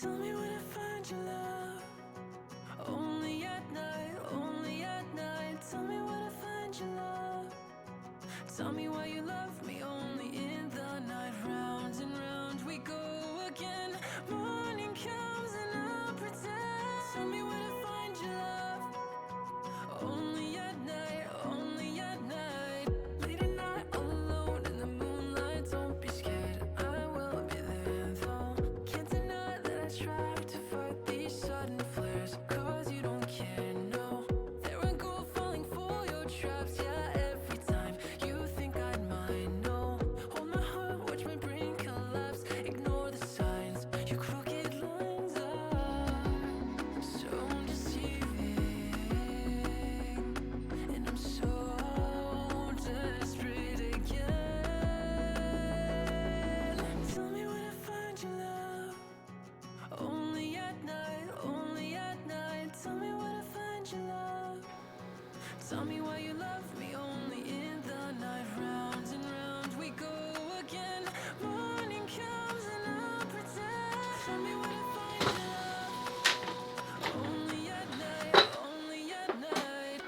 Tell me where to find your love. Only at night, only at night. Tell me where to find your love. Tell me why you love me only in the night. Round and round we go again. Morning comes and I'll pretend. Tell me where to find your love. Only at night, only at night. Late at night, all alone in the moonlight. Don't be scared, I will be there though. Can't deny that I try to fight these sudden flares. Cause you don't care, no. There I go falling for your traps, yeah, every time you think I'd mind, no. Hold my heart, watch my brain collapse. Ignore the signs, your crooked lines are so deceiving. And I'm so desperate again. Tell me where to find your love. Only at night, only at night. Tell me where to find your love. Tell me why you love me only in the night. Round and round we go again. Morning comes and I'll pretend. Tell me where to find your love. Only at night, only at night.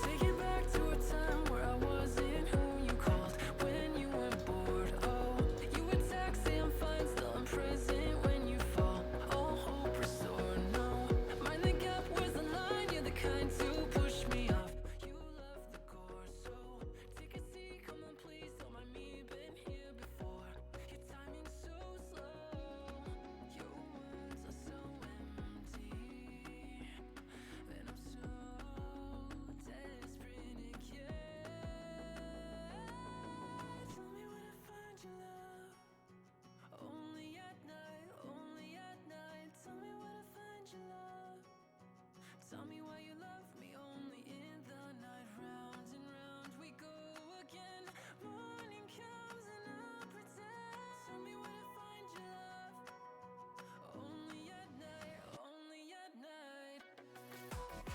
Take it back to a time where I wasn't who you called when you were bored. Oh, you would text, say I'm fine, still I'm present when you fall. All hope restored, no. Mind the gap, where's the line? You're the kind to push me off. You love the core, so take a seat, come on please. Don't mind me, been here before. Your timing's so slow. Your words are so empty. And I'm so desperate again. Tell me where to find your love. Only at night, only at night. Tell me where to find your love. Tell me why you love me only in the night. Round and round we go again. Morning comes and I'll pretend. Tell me where to find your love. Only at night, only at night. Tell me where to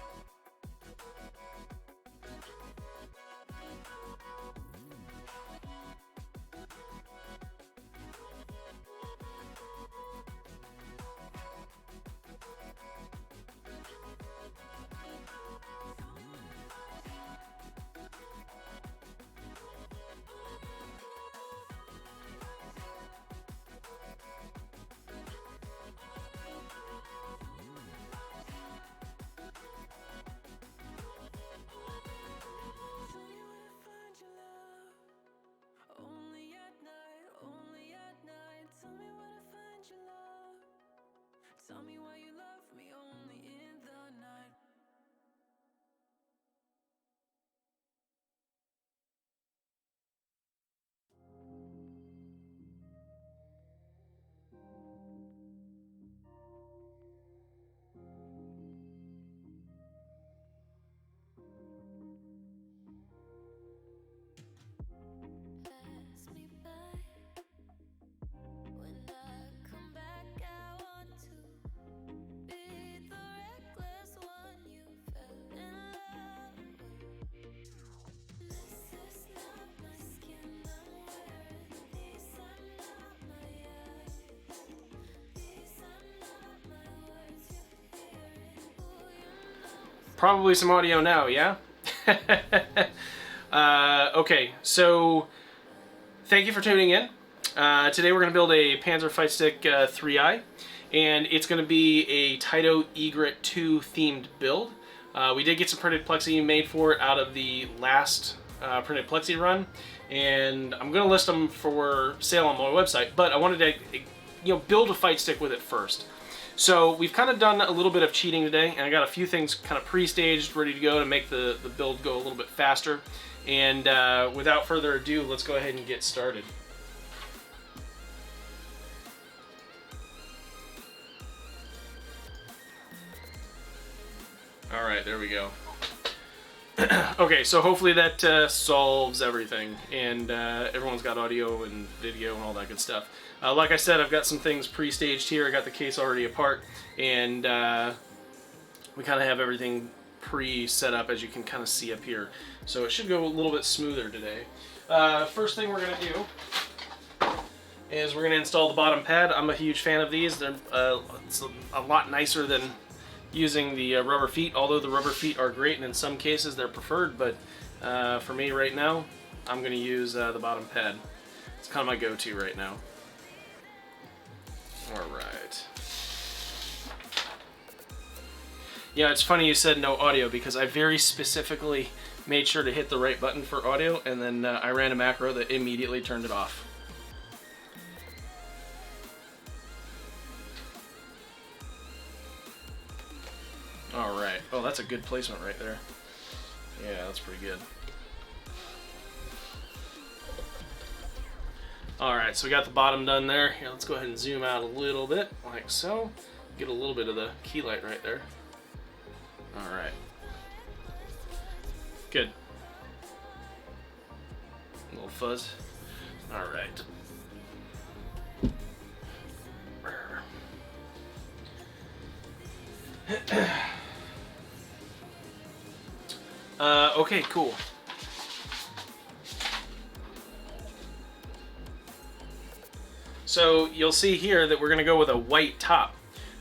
find your love. Only at night, only at night. Tell me where to find your love. Tell me why you love me only in the night. Pass me by. When I come back, I want to be the reckless one you fell in love with. This is not my skin I'm wearing. These are not my eyes. These are not my words you're hearing. Ooh, you know. Probably some audio now, yeah? Okay, so thank you for tuning in. Today we're going to build a Panzer Fight Stick 3i, and it's going to be a Taito Egret 2 themed build. We did get some printed plexi made for it out of the last printed plexi run, and I'm going to list them for sale on my website, but I wanted to build a fight stick with it first. So we've kind of done a little bit of cheating today, and I got a few things kind of pre-staged, ready to go to make the build go a little bit faster. And without further ado, let's go ahead and get started. All right, there we go. Okay, so hopefully that solves everything, and everyone's got audio and video and all that good stuff. Like I said, I've got some things pre-staged here. I got the case already apart, and we kind of have everything pre-set up, as you can kind of see up here. So it should go a little bit smoother today. First thing we're going to do is we're going to install the bottom pad. I'm a huge fan of these. They're it's a lot nicer than using the rubber feet, although the rubber feet are great and in some cases they're preferred, but for me right now, I'm going to use the bottom pad. It's kind of my go-to right now. Alright. Yeah, it's funny you said no audio because I very specifically made sure to hit the right button for audio, and then I ran a macro that immediately turned it off. Alright. Oh, that's a good placement right there. Yeah, that's pretty good. Alright, so we got the bottom done there. Here, let's go ahead and zoom out a little bit, like so. Get a little bit of the key light right there. Alright. Good. A little fuzz. Alright. Okay, cool. So you'll see here that we're going to go with a white top.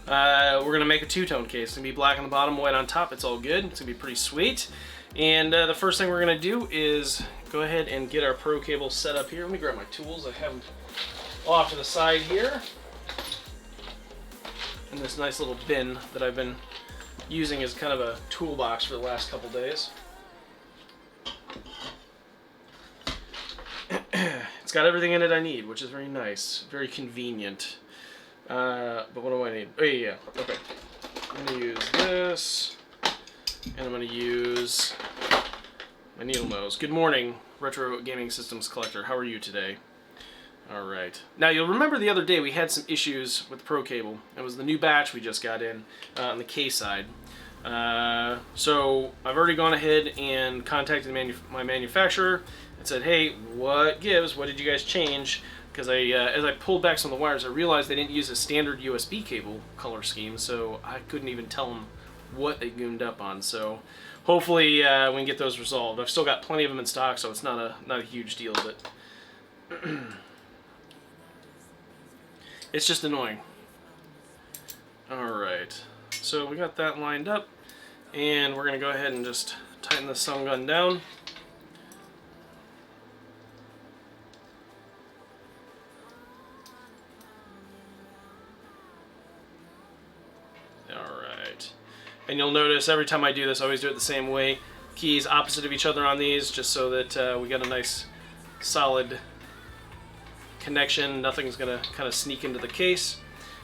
We're going to make a two-tone case. It's going to be black on the bottom, white on top. It's all good. It's going to be pretty sweet. And the first thing we're going to do is go ahead and get our pro cable set up here. Let me grab my tools. I have them off to the side here. In this nice little bin that I've been using as kind of a toolbox for the last couple days. It's got everything in it I need, which is very nice, very convenient. But what do I need? Oh yeah, okay. I'm gonna use this, and I'm gonna use my needle nose. Good morning, Retro Gaming Systems Collector. How are you today? All right. Now you'll remember the other day we had some issues with the Pro cable. It was the new batch we just got in on the K side. So I've already gone ahead and contacted my manufacturer and said, hey, what gives? What did you guys change? Because as I pulled back some of the wires, I realized they didn't use a standard USB cable color scheme, so I couldn't even tell them what they goomed up on. So hopefully we can get those resolved. I've still got plenty of them in stock, so it's not a huge deal, but it's just annoying. Alright, so we got that lined up, and we're going to go ahead and just tighten the sun gun down. Alright, and you'll notice every time I do this, I always do it the same way. Keys opposite of each other on these, just so that we got a nice solid connection. Nothing's going to kind of sneak into the case.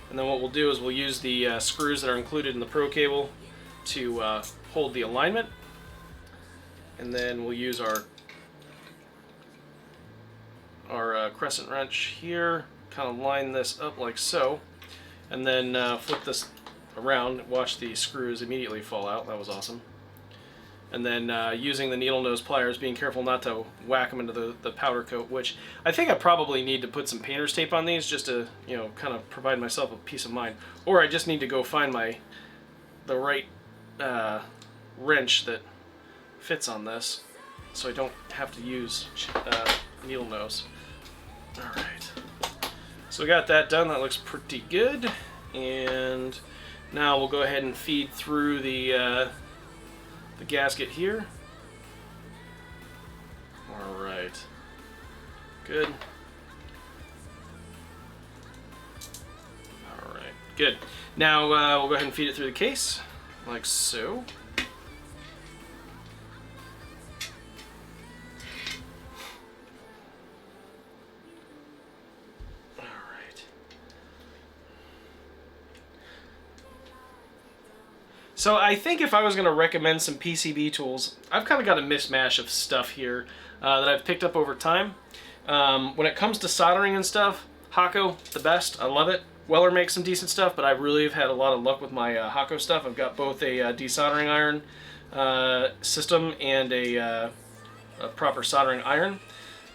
And then what we'll do is we'll use the screws that are included in the Pro cable to hold the alignment. And then we'll use our crescent wrench here, kind of line this up like so, and then flip this around. Watch the screws immediately fall out. That was awesome. And then using the needle nose pliers, being careful not to whack them into the powder coat, which I think I probably need to put some painter's tape on these just to, you know, kind of provide myself a peace of mind. Or I just need to go find the right wrench that fits on this, so I don't have to use needle nose. Alright, so we got that done. That looks pretty good. And now we'll go ahead and feed through the gasket here. Alright, good. Alright, good. Now we'll go ahead and feed it through the case, like so. So I think if I was going to recommend some PCB tools, I've kind of got a mismatch of stuff here that I've picked up over time. When it comes to soldering and stuff, Hakko, the best. I love it. Weller makes some decent stuff, but I really have had a lot of luck with my Hakko stuff. I've got both a desoldering iron system and a proper soldering iron.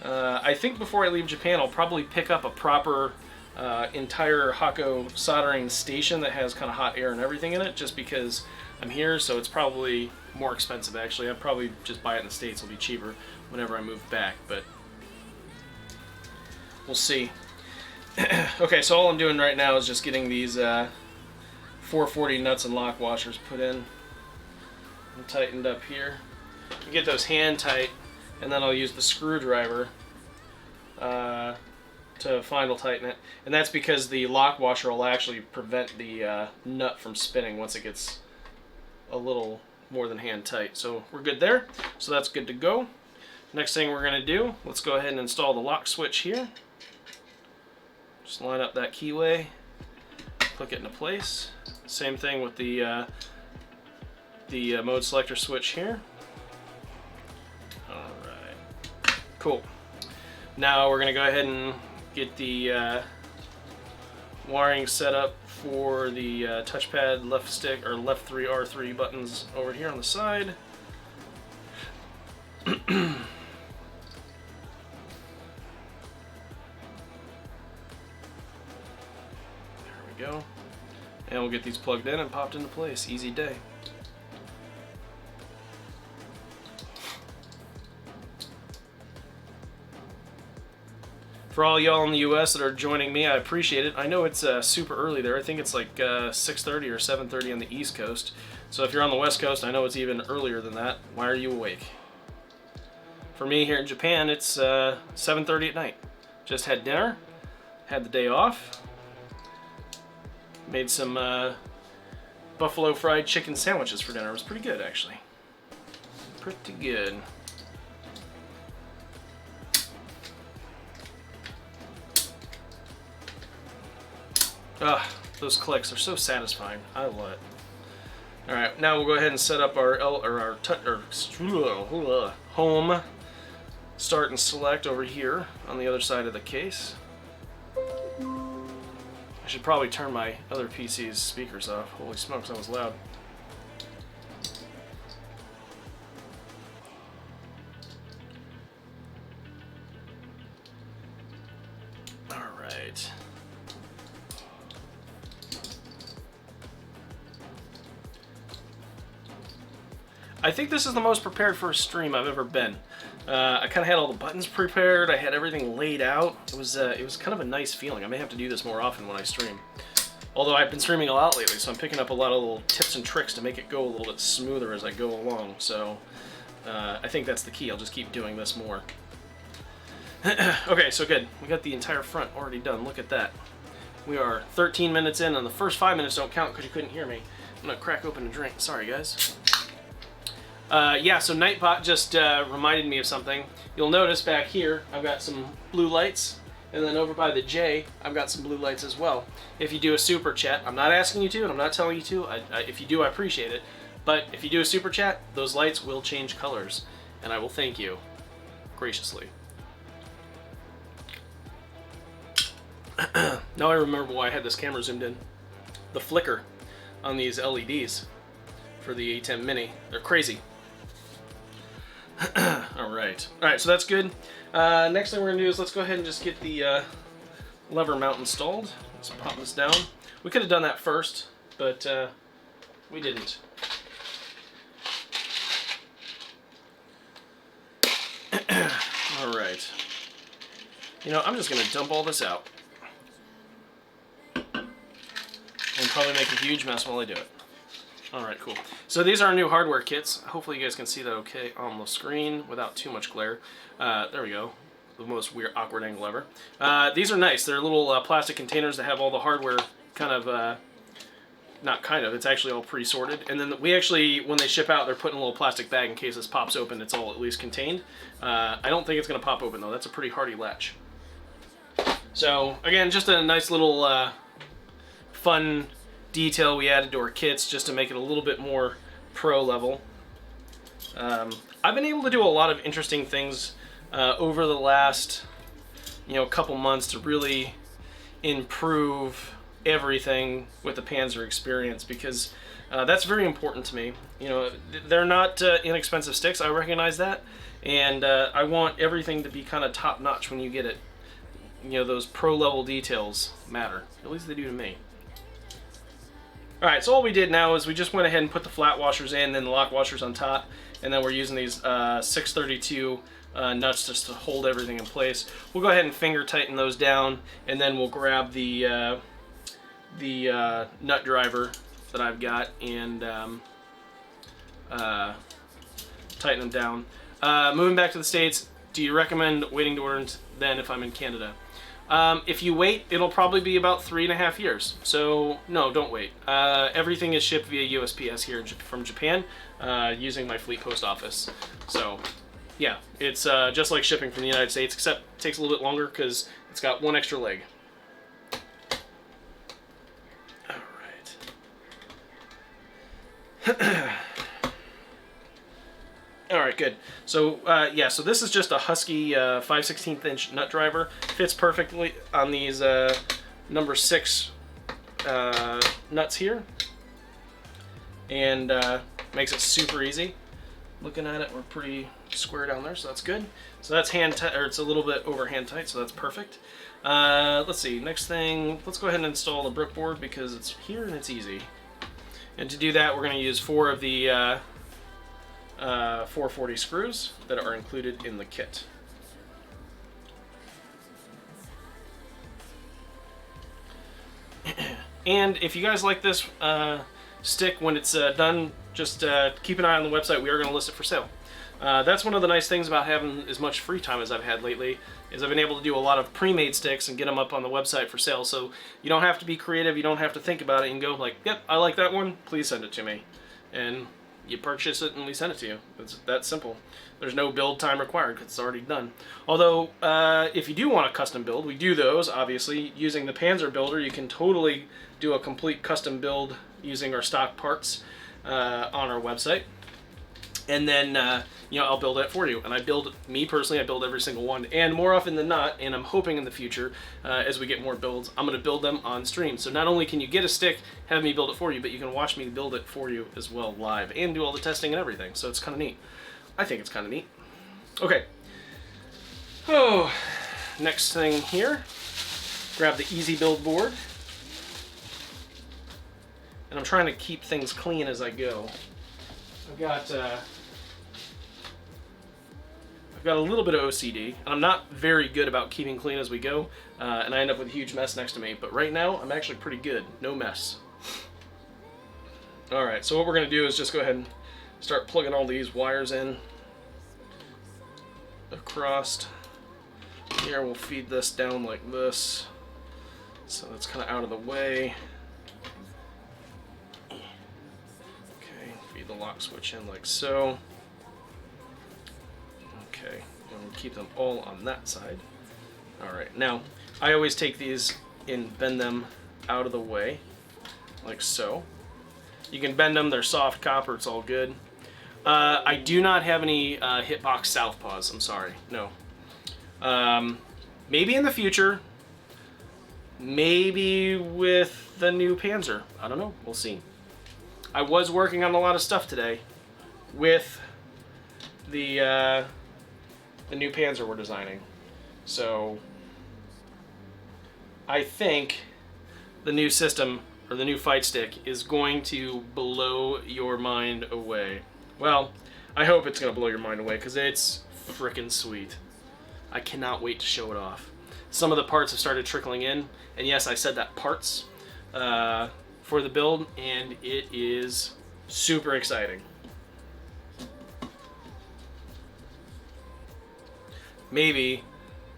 I think before I leave Japan, I'll probably pick up a proper entire Hakko soldering station that has kind of hot air and everything in it, just because I'm here, so it's probably more expensive actually. I'd probably just buy it in the States. It'll be cheaper whenever I move back, but we'll see. Okay, so all I'm doing right now is just getting these 440 nuts and lock washers put in and tightened up here. You get those hand tight, and then I'll use the screwdriver to final tighten it. And that's because the lock washer will actually prevent the nut from spinning once it gets a little more than hand tight. So we're good there. So that's good to go. Next thing we're going to do, let's go ahead and install the lock switch here. Just line up that keyway, click it into place. Same thing with the mode selector switch here. Alright, cool. Now we're going to go ahead and get the wiring set up for the touchpad left stick or left 3 R3 buttons over here on the side. There we go. And we'll get these plugged in and popped into place. Easy day. For all y'all in the US that are joining me, I appreciate it. I know it's super early there. I think it's like 6:30 or 7:30 on the East Coast. So if you're on the West Coast, I know it's even earlier than that. Why are you awake? For me here in Japan, it's 7:30 at night. Just had dinner, had the day off, made some buffalo fried chicken sandwiches for dinner. It was pretty good, actually. Pretty good. Ah, those clicks are so satisfying. I love it. All right, now we'll go ahead and set up our home start and select over here on the other side of the case. I should probably turn my other PC's speakers off. Holy smokes, that was loud. All right. I think this is the most prepared for a stream I've ever been. I kind of had all the buttons prepared. I had everything laid out. It was kind of a nice feeling. I may have to do this more often when I stream. Although I've been streaming a lot lately, so I'm picking up a lot of little tips and tricks to make it go a little bit smoother as I go along. So I think that's the key. I'll just keep doing this more. Okay, so good. We got the entire front already done. Look at that. We are 13 minutes in, and the first 5 minutes don't count because you couldn't hear me. I'm going to crack open a drink. Sorry, guys. Yeah, so Nightbot just reminded me of something. You'll notice back here, I've got some blue lights, and then over by the J, I've got some blue lights as well. If you do a super chat, I'm not asking you to, and I'm not telling you to. If you do, I appreciate it. But if you do a super chat, those lights will change colors, and I will thank you graciously. Now I remember why I had this camera zoomed in. The flicker on these LEDs for the A10 Mini, they're crazy. Alright, so that's good. Next thing we're going to do is let's go ahead and just get the lever mount installed. Let's pop this down. We could have done that first, but we didn't. Alright. You know, I'm just going to dump all this out. And probably make a huge mess while I do it. Alright, cool. So these are our new hardware kits. Hopefully you guys can see that okay on the screen without too much glare. There we go. The most weird, awkward angle ever. These are nice. They're little plastic containers that have all the hardware kind of, not kind of, it's actually all pre-sorted. And then we actually, when they ship out, they're put in a little plastic bag in case this pops open, it's all at least contained. I don't think it's going to pop open though. That's a pretty hardy latch. So again, just a nice little fun detail we added to our kits just to make it a little bit more pro level. I've been able to do a lot of interesting things over the last couple months to really improve everything with the Panzer experience, because that's very important to me. They're not inexpensive sticks, I recognize that, and I want everything to be kind of top notch when you get it. Those pro level details matter, at least they do to me. All right, so all we did now is we just went ahead and put the flat washers in, then the lock washers on top, and then we're using these 632 nuts just to hold everything in place. We'll go ahead and finger tighten those down, and then we'll grab the nut driver that I've got and tighten them down. Moving back to the States, do you recommend waiting to order then if I'm in Canada? If you wait, it'll probably be about 3.5 years. So no, don't wait. Everything is shipped via USPS here from Japan using my fleet post office. So yeah, it's just like shipping from the United States, except it takes a little bit longer because it's got one extra leg. All right. All right, good. So yeah, so this is just a Husky 5/16 inch nut driver. Fits perfectly on these number 6 nuts here, and makes it super easy. Looking at it, we're pretty square down there, so that's good. So that's hand tight, or it's a little bit over hand tight, so that's perfect. Let's see. Next thing, let's go ahead and install the brick board because it's here and it's easy. And to do that, we're going to use 4 of the 440 screws that are included in the kit. And if you guys like this stick when it's done, just keep an eye on the website. We are going to list it for sale. That's one of the nice things about having as much free time as I've had lately, is I've been able to do a lot of pre-made sticks and get them up on the website for sale. So you don't have to be creative, you don't have to think about it. You can go like, yep, I like that one, please send it to me. And you purchase it and we send it to you. It's that simple. There's no build time required because it's already done. Although, if you do want a custom build, we do those, obviously. Using the Panzer builder, you can totally do a complete custom build using our stock parts on our website. And then, you know, I'll build it for you. And me personally, I build every single one. And more often than not, and I'm hoping in the future, as we get more builds, I'm going to build them on stream. So not only can you get a stick, have me build it for you, but you can watch me build it for you as well live and do all the testing and everything. So it's kind of neat. I think it's kind of neat. Okay. Oh, next thing here. Grab the Easy Build board. And I'm trying to keep things clean as I go. I've got a little bit of OCD, and I'm not very good about keeping clean as we go, and I end up with a huge mess next to me, but right now I'm actually pretty good. No mess. Alright, so what we're going to do is just go ahead and start plugging all these wires in across. Here we'll feed this down like this, so that's kind of out of the way. The lock switch in like so. Okay, and we'll keep them all on that side. Alright, now I always take these and bend them out of the way like so. You can bend them, they're soft copper, it's all good. I do not have any hitbox southpaws, I'm sorry, no. Maybe in the future, maybe with the new Panzer, I don't know, we'll see. I was working on a lot of stuff today with the new Panzer we're designing. So I think the new system, or the new fight stick, is going to blow your mind away. Well, I hope it's going to blow your mind away because it's frickin' sweet. I cannot wait to show it off. Some of the parts have started trickling in, and yes, I said that parts. For the build, and it is super exciting. Maybe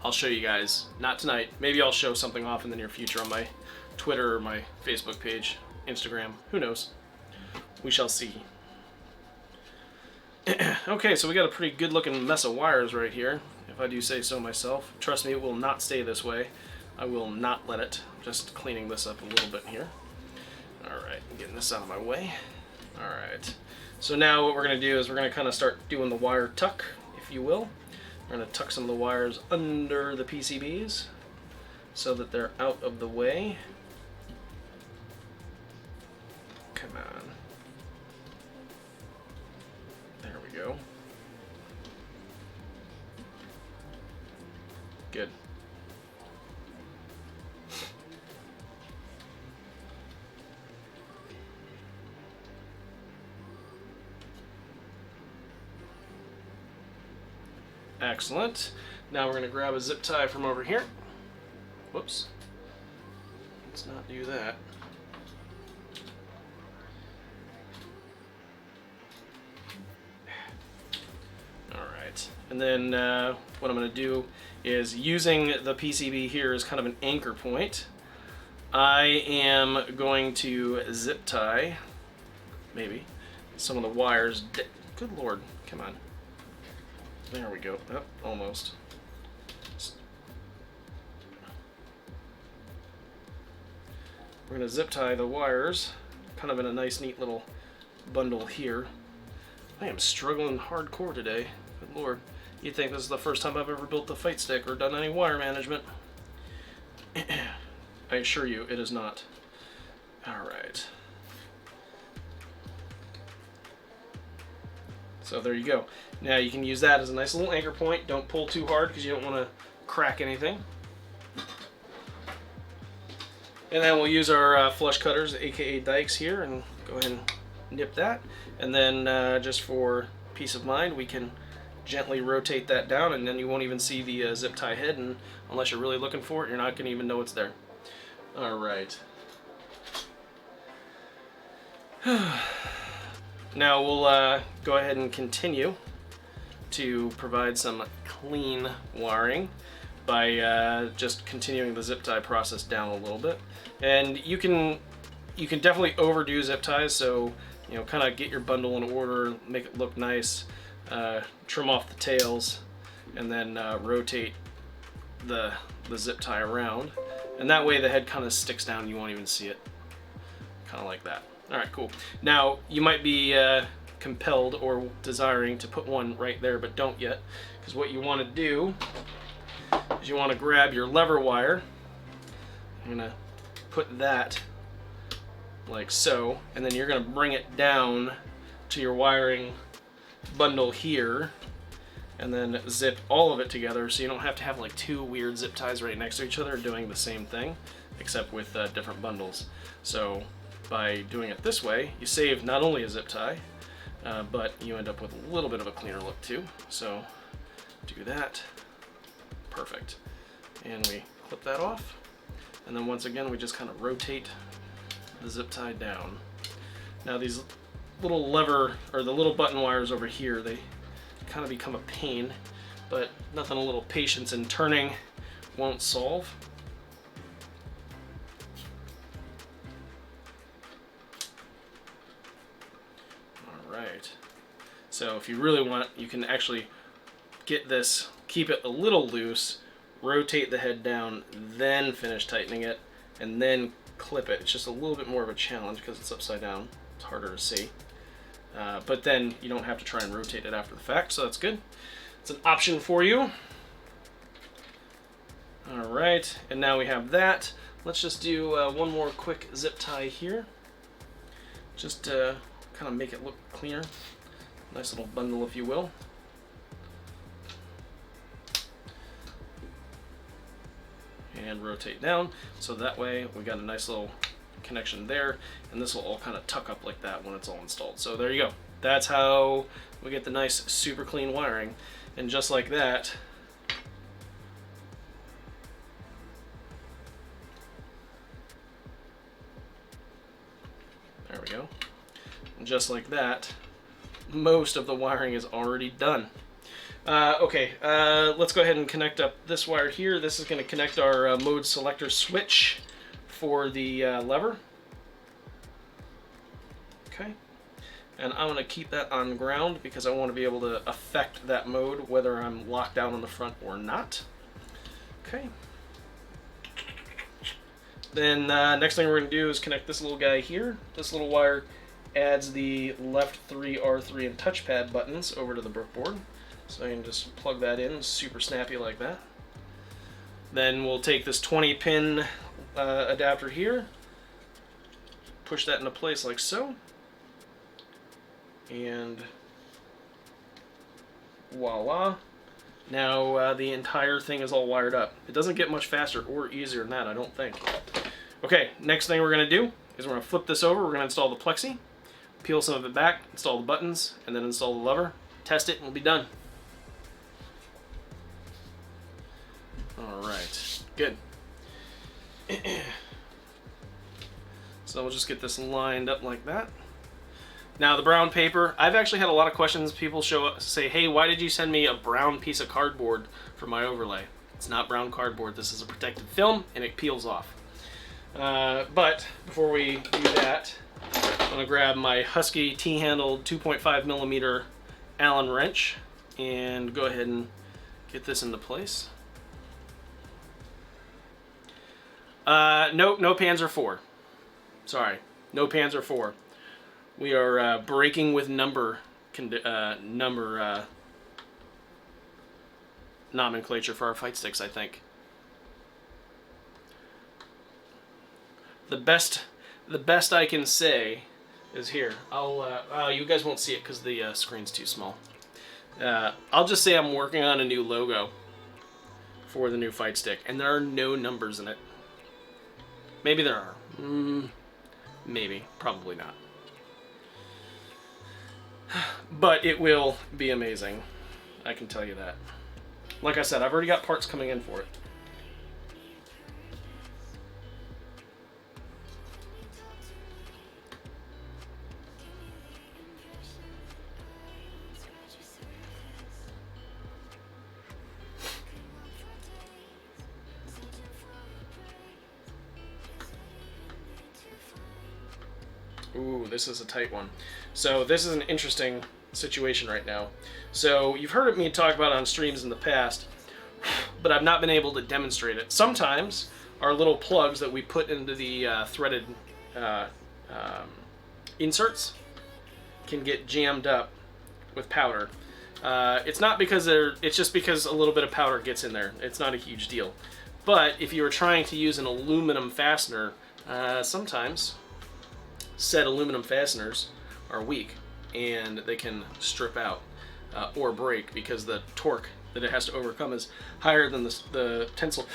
I'll show you guys, not tonight, maybe I'll show something off in the near future on my Twitter or my Facebook page, Instagram, who knows. We shall see. Okay, so we got a pretty good looking mess of wires right here, if I do say so myself. Trust me, it will not stay this way. I will not let it. Just cleaning this up a little bit here. Alright, getting this out of my way. Alright, so now what we're going to do is we're going to kind of start doing the wire tuck, if you will. We're going to tuck some of the wires under the PCBs so that they're out of the way. Come on. There we go. Good. Excellent. Now we're going to grab a zip tie from over here. Whoops. Let's not do that. Alright. And then what I'm going to do is, using the PCB here as kind of an anchor point, I am going to zip tie, maybe, some of the wires. Good Lord, come on. There we go. Oh, almost. We're going to zip tie the wires kind of in a nice, neat little bundle here. I am struggling hardcore today. Good Lord. You'd think this is the first time I've ever built the fight stick or done any wire management. I assure you, it is not. Alright. So there you go. Now you can use that as a nice little anchor point. Don't pull too hard because you don't want to crack anything. And then we'll use our flush cutters, aka dikes here, and go ahead and nip that. And then just for peace of mind, we can gently rotate that down, and then you won't even see the zip tie head, and unless you're really looking for it, you're not going to even know it's there. Alright. Now we'll go ahead and continue to provide some clean wiring by just continuing the zip tie process down a little bit. And you can definitely overdo zip ties, so you know, kind of get your bundle in order, make it look nice, trim off the tails, and then rotate the zip tie around, and that way the head kind of sticks down, you won't even see it, kind of like that. Alright, cool. Now you might be compelled or desiring to put one right there, but don't yet, because what you want to do is you want to grab your lever wire. I'm going to put that like so, and then you're going to bring it down to your wiring bundle here, and then zip all of it together, so you don't have to have like two weird zip ties right next to each other doing the same thing, except with different bundles. So by doing it this way, you save not only a zip tie, but you end up with a little bit of a cleaner look too. So do that. Perfect. And we clip that off, and then once again we just kind of rotate the zip tie down. Now these little lever, or the little button wires over here, they kind of become a pain, but nothing a little patience in turning won't solve. Alright, so if you really want, you can actually get this, keep it a little loose, rotate the head down, then finish tightening it, and then clip it. It's just a little bit more of a challenge because it's upside down. It's harder to see. But then you don't have to try and rotate it after the fact, so that's good. It's an option for you. Alright, and now we have that. Let's just do one more quick zip tie here. Just to kind of make it look cleaner. Nice little bundle, if you will. And rotate down, so that way we got a nice little connection there, and this will all kind of tuck up like that when it's all installed. So there you go. That's how we get the nice super clean wiring. And just like that, there we go. And just like that, most of the wiring is already done. Okay, let's go ahead and connect up this wire here. This is going to connect our mode selector switch for the lever. Okay, and I'm going to keep that on ground because I want to be able to affect that mode whether I'm locked down on the front or not. Okay. Then next thing we're going to do is connect this little guy here. This little wire adds the left 3 R3 and touchpad buttons over to the brick board. So I can just plug that in, super snappy like that. Then we'll take this 20-pin adapter here, push that into place like so, and voila. Now the entire thing is all wired up. It doesn't get much faster or easier than that, I don't think. Okay, next thing we're going to do is we're going to flip this over. We're going to install the plexi, peel some of it back, install the buttons, and then install the lever, test it, and we'll be done. All right, good. So we'll just get this lined up like that. Now the brown paper, I've actually had a lot of questions. People say, hey, why did you send me a brown piece of cardboard for my overlay? It's not brown cardboard. This is a protective film, and it peels off. But before we do that, I'm going to grab my Husky T-handled 2.5 millimeter Allen wrench and go ahead and get this into place. No Panzer 4. Sorry, no Panzer 4. We are breaking with number nomenclature for our fight sticks, I think. The best I can say is here. You guys won't see it because the screen's too small. I'll just say I'm working on a new logo for the new fight stick, and there are no numbers in it. Maybe there are. Maybe. Probably not. But it will be amazing. I can tell you that. Like I said, I've already got parts coming in for it. Ooh, this is a tight one. So this is an interesting situation right now. So you've heard me talk about it on streams in the past, but I've not been able to demonstrate it. Sometimes our little plugs that we put into the threaded inserts can get jammed up with powder. It's not because it's just because a little bit of powder gets in there. It's not a huge deal. But if you were trying to use an aluminum fastener, sometimes said aluminum fasteners are weak and they can strip out or break because the torque that it has to overcome is higher than the tensile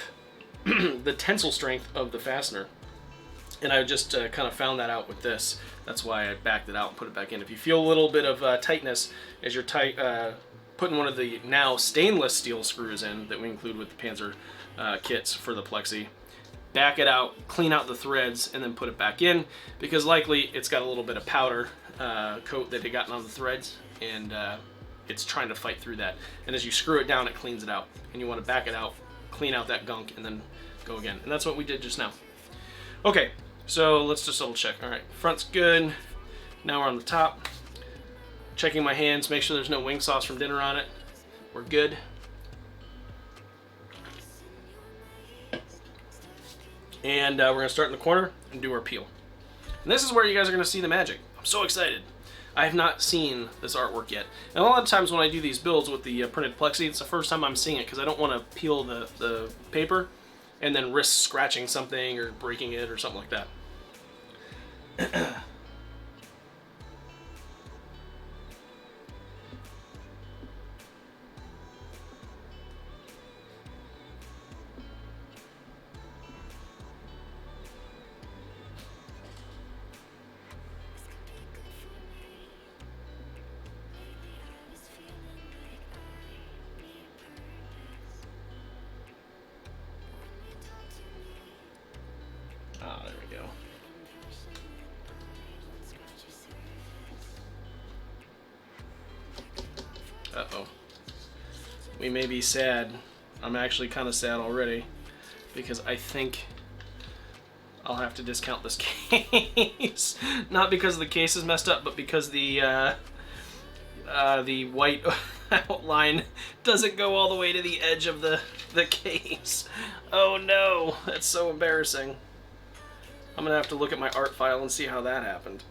the tensile strength of the fastener. And I just kind of found that out with this. That's why I backed it out and put it back in. If you feel a little bit of tightness as you're putting one of the now stainless steel screws in that we include with the Panzer kits for the plexi, back it out, clean out the threads, and then put it back in, because likely it's got a little bit of powder coat that had gotten on the threads, and it's trying to fight through that. And as you screw it down, it cleans it out. And you want to back it out, clean out that gunk, and then go again. And that's what we did just now. Okay, so let's just double check. All right, front's good. Now we're on the top. Checking my hands, make sure there's no wing sauce from dinner on it. We're good. And we're going to start in the corner and do our peel. And this is where you guys are going to see the magic. I'm so excited. I have not seen this artwork yet. And a lot of times when I do these builds with the printed plexi, it's the first time I'm seeing it because I don't want to peel the paper and then risk scratching something or breaking it or something like that. Ah, there we go. Uh-oh. We may be sad. I'm actually kind of sad already because I think I'll have to discount this case. Not because the case is messed up, but because the white outline doesn't go all the way to the edge of the case. Oh no, that's so embarrassing. I'm gonna have to look at my art file and see how that happened.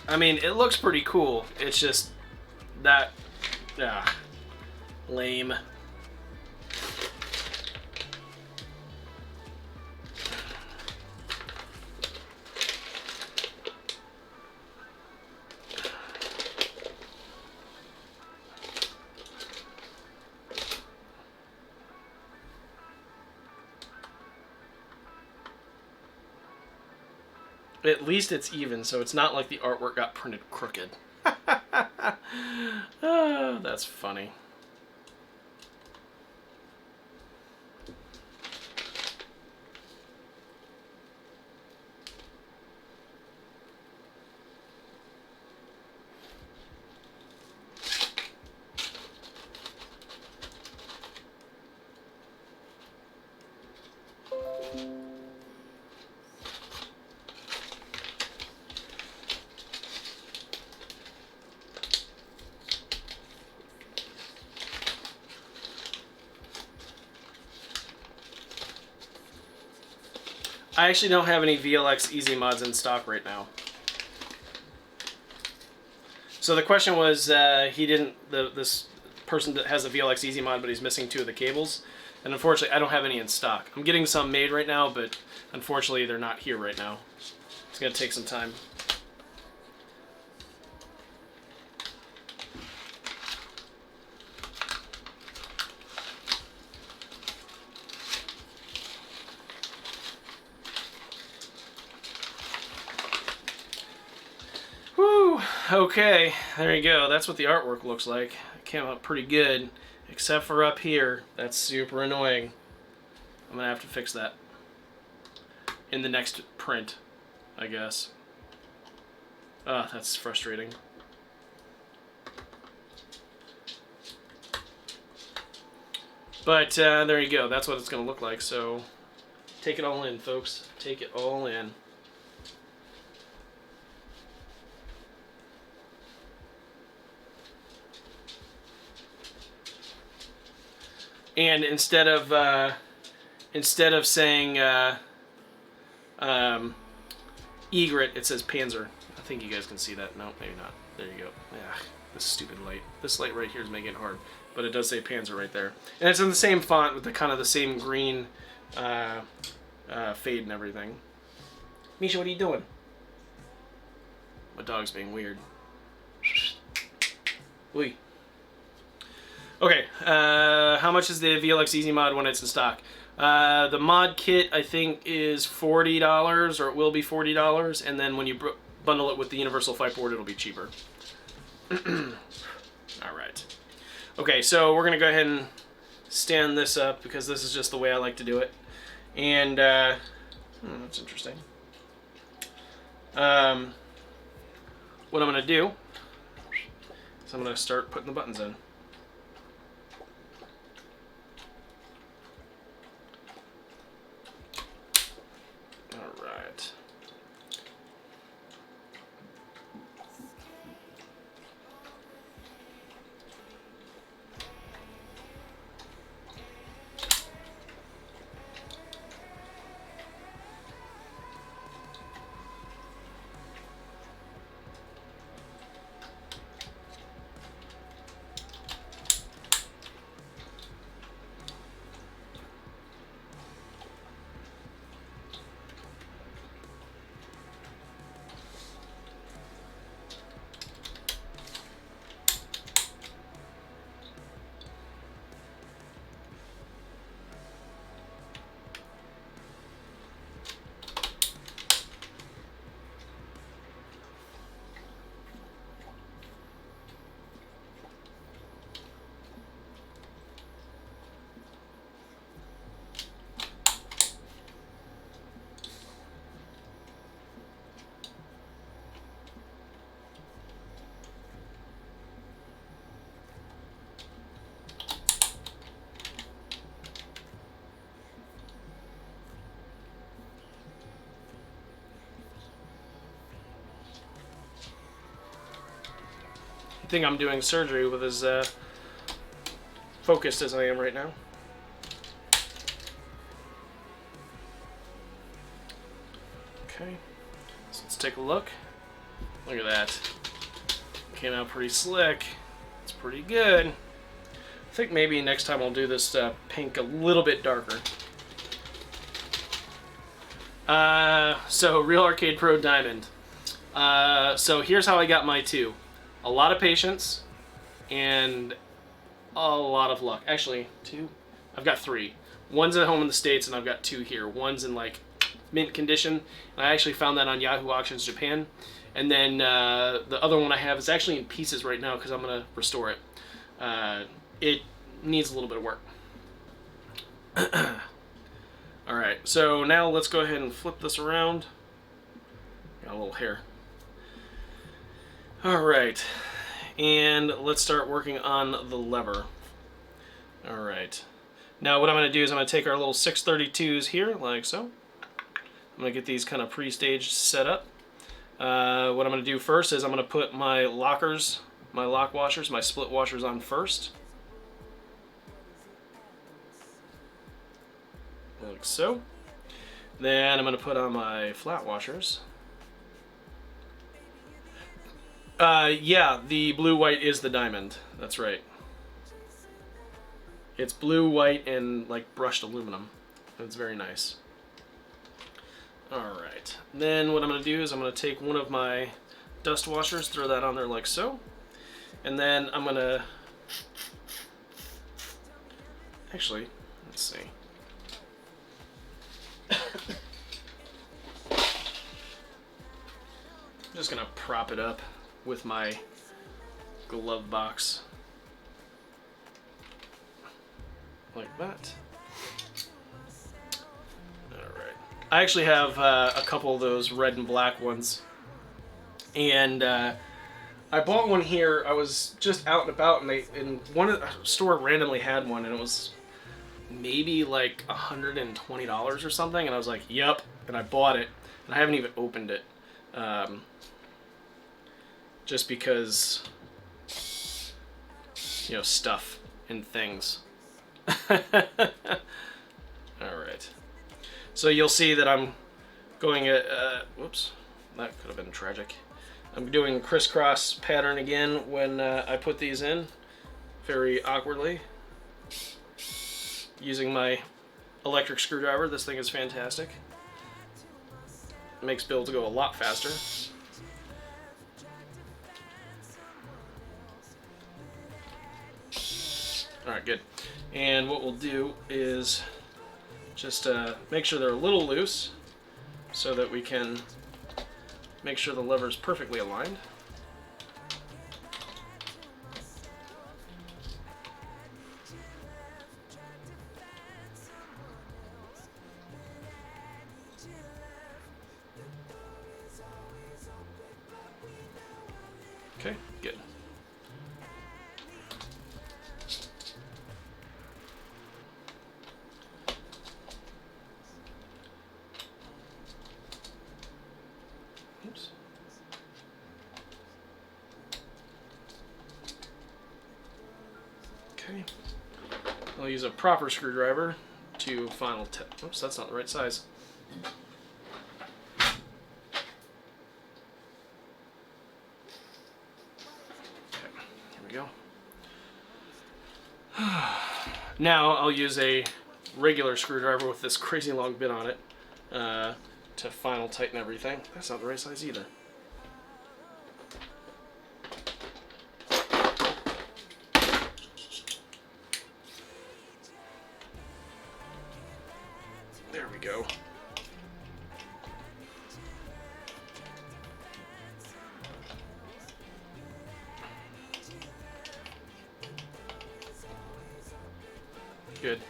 I mean, it looks pretty cool. It's just that, lame. At least it's even, so it's not like the artwork got printed crooked. Oh, that's funny. I actually don't have any VLX Easy Mods in stock right now. So the question was, this person that has a VLX Easy Mod, but he's missing 2 of the cables. And unfortunately, I don't have any in stock. I'm getting some made right now, but unfortunately, they're not here right now. It's going to take some time. Whew, okay, there you go. That's what the artwork looks like. It came out pretty good, except for up here. That's super annoying. I'm gonna have to fix that in the next print, I guess. Ah, that's frustrating. But there you go. That's what it's gonna look like. So take it all in, folks. Take it all in. And instead of saying Egret, it says Panzer. I think you guys can see that. No, maybe not. There you go. Yeah, this stupid light. This light right here is making it hard, but it does say Panzer right there, and it's in the same font with the kind of the same green fade and everything. Misha, what are you doing? My dog's being weird. Oi. Okay, how much is the VLX Easy Mod when it's in stock? The mod kit, I think, is $40, or it will be $40, and then when you bundle it with the Universal Fight Board, it'll be cheaper. Alright. Okay, so we're going to go ahead and stand this up, because this is just the way I like to do it. And, that's interesting. What I'm going to do is I'm going to start putting the buttons in. I think I'm doing surgery with as focused as I am right now. Okay, so let's take a look. Look at that. Came out pretty slick. It's pretty good. I think maybe next time I'll do this pink a little bit darker. So Real Arcade Pro Diamond. So here's how I got my 2. A lot of patience and a lot of luck. Actually, 2? I've got 3. One's at home in the States and I've got 2 here. One's in like mint condition. And I actually found that on Yahoo Auctions Japan. And then the other one I have is actually in pieces right now because I'm going to restore it. It needs a little bit of work. Alright, so now let's go ahead and flip this around. Got a little hair. Alright, and let's start working on the lever. Alright, now what I'm going to do is I'm going to take our little 632s here, like so. I'm going to get these kind of pre-staged set up. What I'm going to do first is I'm going to put my lockers, my lock washers, my split washers on first. Like so. Then I'm going to put on my flat washers. Yeah, the blue-white is the diamond. That's right. It's blue, white, and like brushed aluminum. It's very nice. Alright. Then what I'm going to do is I'm going to take one of my dust washers, throw that on there like so. And then I'm going to... Actually, let's see. I'm just going to prop it up with my glove box like that. Alright. I actually have a couple of those red and black ones, and I bought one here. I was just out and about, and one of the store randomly had one, and it was maybe like $120 or something, and I was like, yep, and I bought it, and I haven't even opened it. Just because, you know, stuff and things. Alright. So you'll see that I'm going at, whoops, that could have been tragic. I'm doing a crisscross pattern again when I put these in, very awkwardly. Using my electric screwdriver. This thing is fantastic. It makes builds go a lot faster. Alright, good. And what we'll do is just make sure they're a little loose so that we can make sure the lever is perfectly aligned. Okay, good. Oops. Okay. I'll use a proper screwdriver to final test. Oops, that's not the right size. Go. Now I'll use a regular screwdriver with this crazy long bit on it to final tighten everything. That's not the right size either. There we go. Good.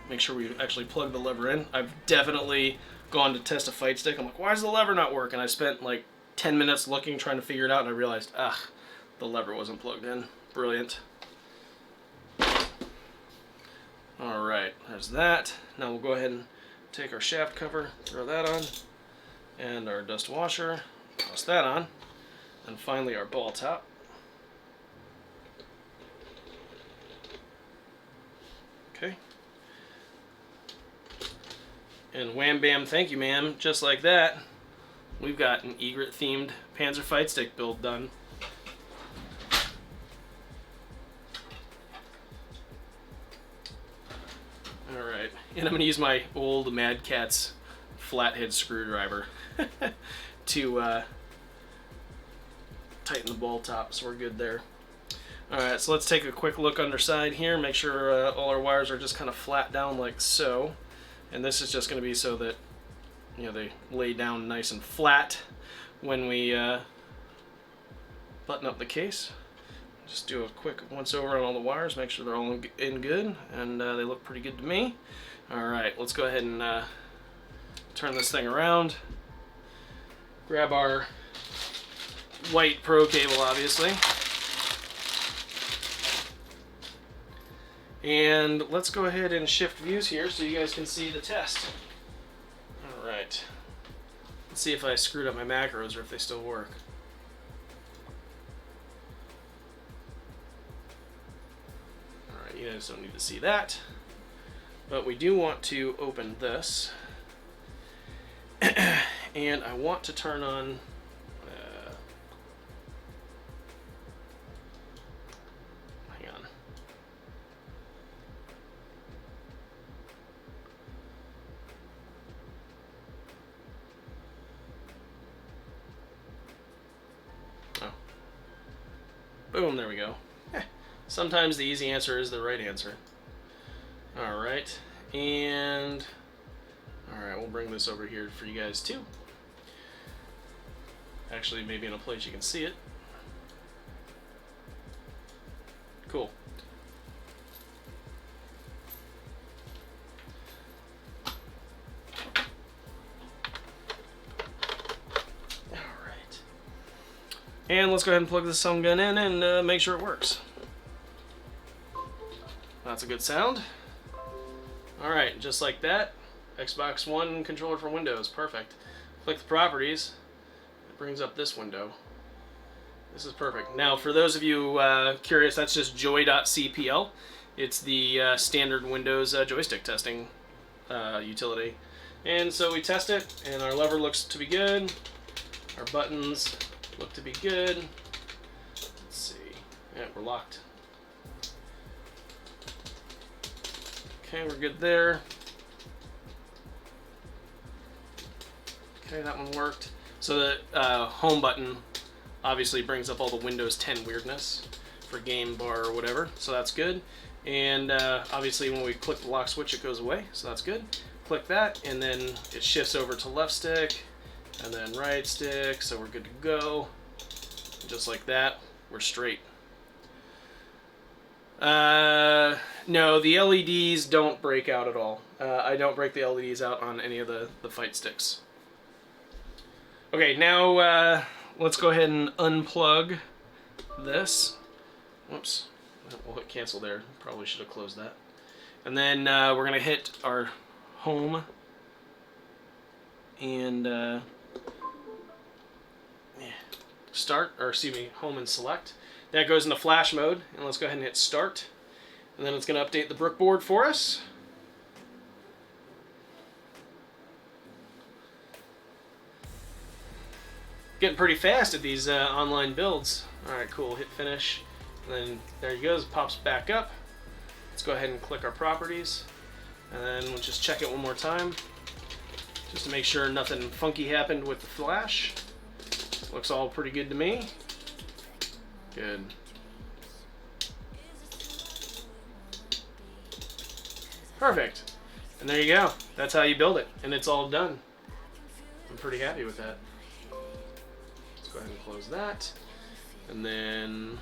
Make sure we actually plug the lever in. I've definitely gone to test a fight stick. I'm like, why is the lever not working? I spent like 10 minutes looking, trying to figure it out, and I realized, the lever wasn't plugged in. Brilliant. Alright, there's that. Now we'll go ahead and take our shaft cover, throw that on, and our dust washer, toss that on, and finally our ball top. Okay. And wham bam, thank you ma'am, just like that, we've got an Egret themed Panzer fight stick build done. Alright, and I'm going to use my old Mad Catz flathead screwdriver to tighten the ball top, so we're good there. Alright, so let's take a quick look underside here, make sure all our wires are just kind of flat down like so. And this is just going to be so that, you know, they lay down nice and flat when we button up the case. Just do a quick once over on all the wires, make sure they're all in good, and they look pretty good to me. Alright, let's go ahead and turn this thing around. Grab our white Pro cable, obviously. And let's go ahead and shift views here so you guys can see the test. Alright. Let's see if I screwed up my macros or if they still work. Alright, you guys don't need to see that. But we do want to open this. And I want to turn on hang on. Oh. Boom, there we go. Sometimes the easy answer is the right answer. Alright, and alright, we'll bring this over here for you guys too. Actually, maybe in a place you can see it. Cool. Alright. And let's go ahead and plug this sun gun in and make sure it works. That's a good sound. Alright, just like that. Xbox One controller for Windows, perfect. Click the properties. Brings up this window. This is perfect. Now, for those of you curious, that's just joy.cpl. It's the standard Windows joystick testing utility. And so we test it, and our lever looks to be good. Our buttons look to be good. Let's see. Yeah, we're locked. Okay, we're good there. Okay, that one worked. So the home button obviously brings up all the Windows 10 weirdness for game bar or whatever, so that's good. And obviously when we click the lock switch it goes away, so that's good. Click that and then it shifts over to left stick and then right stick, so we're good to go. Just like that, we're straight. No, the LEDs don't break out at all. I don't break the LEDs out on any of the fight sticks. Okay, now let's go ahead and unplug this. Whoops, we'll hit cancel there. Probably should have closed that. And then we're gonna hit our home and start, or excuse me, home and select. That goes into flash mode, and let's go ahead and hit start. And then it's gonna update the brick board for us. Getting pretty fast at these online builds. Alright, cool, hit finish. And then there you go, it pops back up. Let's go ahead and click our properties. And then we'll just check it one more time. Just to make sure nothing funky happened with the flash. Looks all pretty good to me. Good. Perfect. And there you go. That's how you build it. And it's all done. I'm pretty happy with that. Go ahead and close that, and then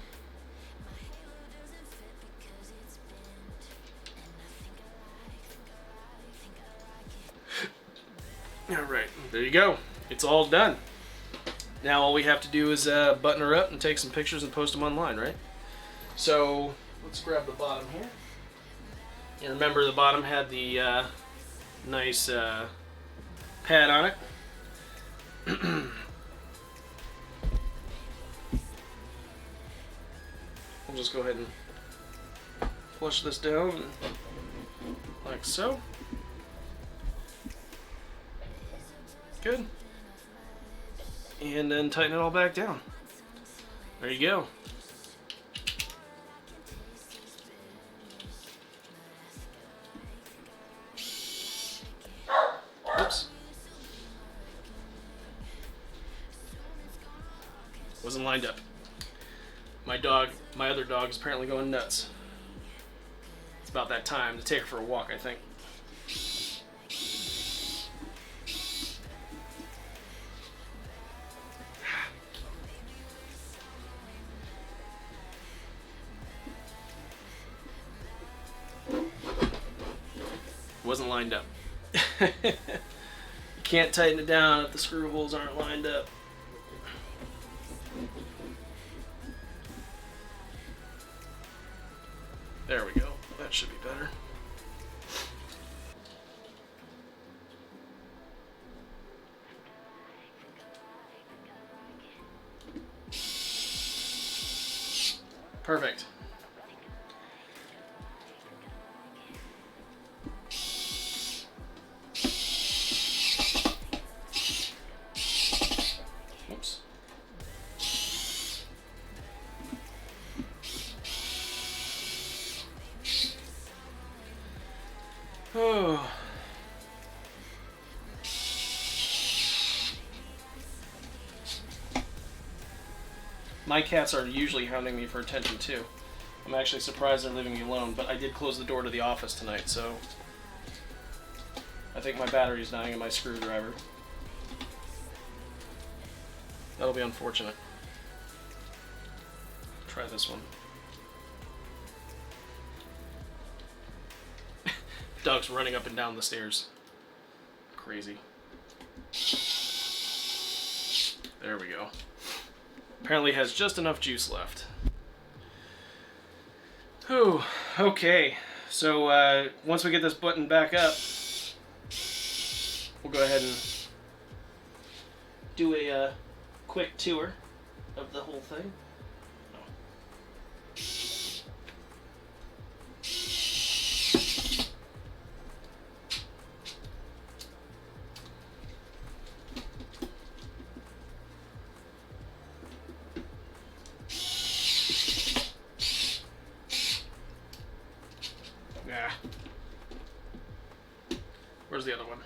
all right, there you go. It's all done. Now all we have to do is button her up and take some pictures and post them online, right? So let's grab the bottom here. And remember, the bottom had the nice pad on it. We'll just go ahead and flush this down like so. Good. And then tighten it all back down. There you go. Oops. Wasn't lined up. My other dog is apparently going nuts. It's about that time to take her for a walk, I think. wasn't lined up. You can't tighten it down if the screw holes aren't lined up. There we go. That should be better. Perfect. Oops. Oh. My cats are usually hounding me for attention too. I'm actually surprised they're leaving me alone, but I did close the door to the office tonight, so I think my battery's dying in my screwdriver. That'll be unfortunate. Try this one. Dog's running up and down the stairs. Crazy. There we go. Apparently has just enough juice left. Whew, okay. So once we get this button back up, we'll go ahead and do a quick tour of the whole thing. Yeah. Where's the other one?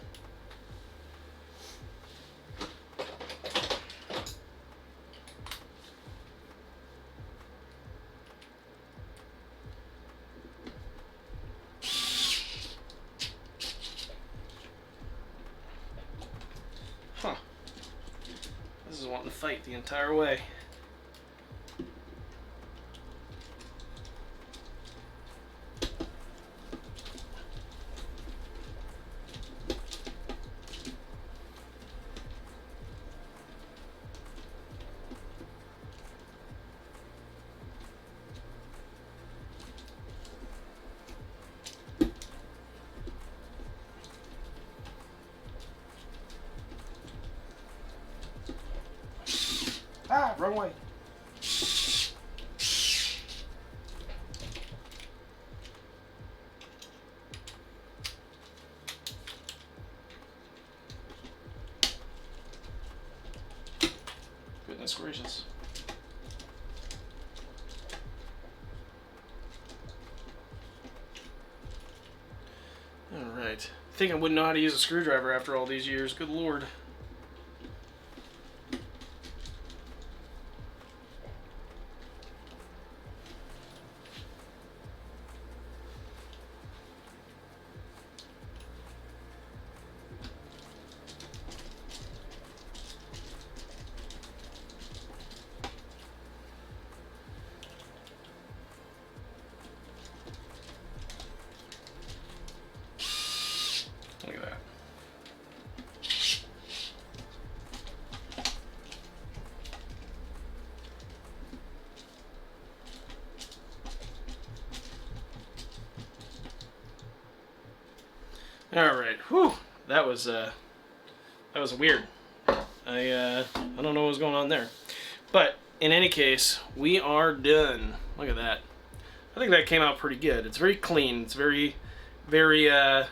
Huh. This is wanting to fight the entire way. Ah, wrong way. Goodness gracious. All right. I think I wouldn't know how to use a screwdriver after all these years. Good Lord. Look at that. All right. Whew. That was weird. I don't know what was going on there. But in any case, we are done. Look at that. I think that came out pretty good. It's very clean. It's very I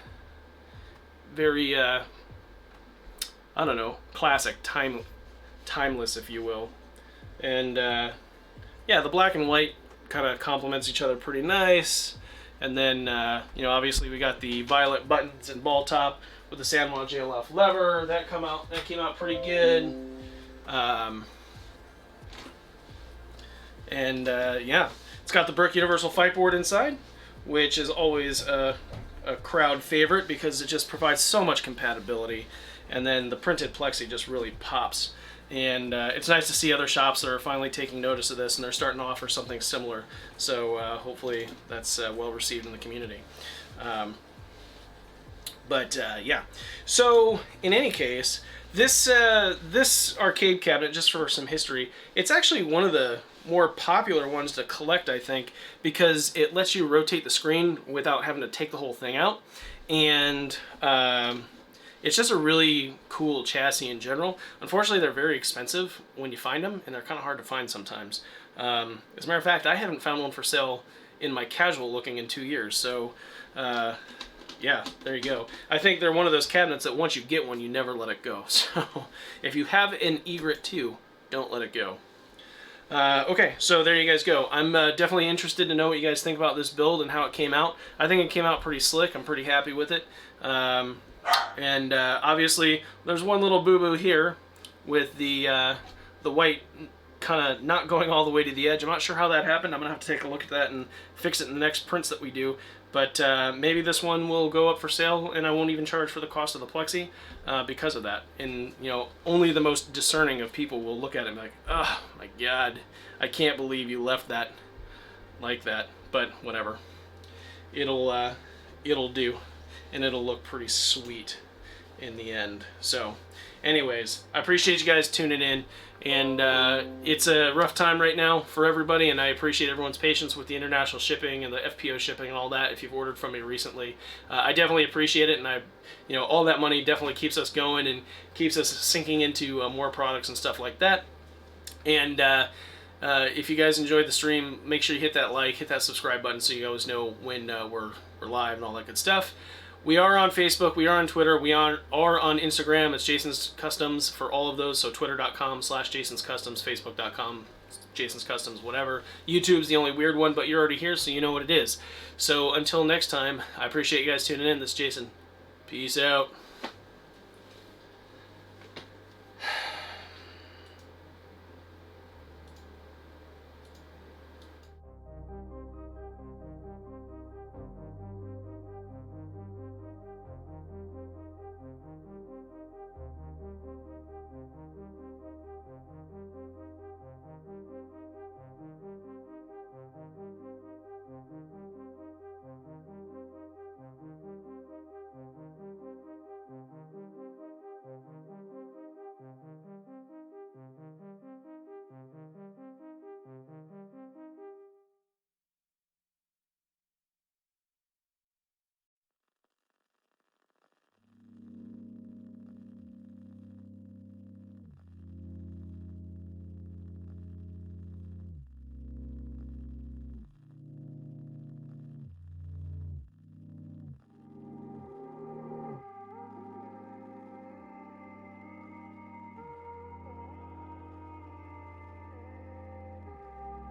don't know, classic, timeless, if you will. And yeah, the black and white kind of complements each other pretty nice. And then you know, obviously we got the violet buttons and ball top with the San Juan JLF lever. That came out pretty good. And yeah, it's got the Brick Universal Fight Board inside, which is always a crowd favorite because it just provides so much compatibility. And then the printed plexi just really pops. And it's nice to see other shops that are finally taking notice of this and they're starting to offer something similar. So hopefully that's well received in the community. But yeah. So in any case, this arcade cabinet, just for some history, it's actually one of the more popular ones to collect, I think, because it lets you rotate the screen without having to take the whole thing out, and it's just a really cool chassis in general. Unfortunately, they're very expensive when you find them, and they're kind of hard to find sometimes. As a matter of fact, I haven't found one for sale in my casual looking in 2 years, so yeah, there you go. I think they're one of those cabinets that once you get one, you never let it go. So if you have an Egret 2, don't let it go. Okay, so there you guys go. I'm definitely interested to know what you guys think about this build and how it came out. I think it came out pretty slick. I'm pretty happy with it. And obviously, there's one little boo-boo here with the white kind of not going all the way to the edge. I'm not sure how that happened. I'm going to have to take a look at that and fix it in the next prints that we do. But maybe this one will go up for sale, and I won't even charge for the cost of the plexi because of that. And, you know, only the most discerning of people will look at it and be like, oh, my God, I can't believe you left that like that. But whatever. It'll do, and it'll look pretty sweet in the end. So, anyways, I appreciate you guys tuning in. And it's a rough time right now for everybody, and I appreciate everyone's patience with the international shipping and the FPO shipping and all that. If you've ordered from me recently, I definitely appreciate it, and all that money definitely keeps us going and keeps us sinking into more products and stuff like that. And if you guys enjoyed the stream, make sure you hit that like, hit that subscribe button so you always know when we're live and all that good stuff. We are on Facebook, we are on Twitter, we are on Instagram. It's Jason's Customs for all of those, so twitter.com/Jason's Customs, facebook.com, Jason's Customs, whatever. YouTube's the only weird one, but you're already here, so you know what it is. So until next time, I appreciate you guys tuning in. This is Jason. Peace out.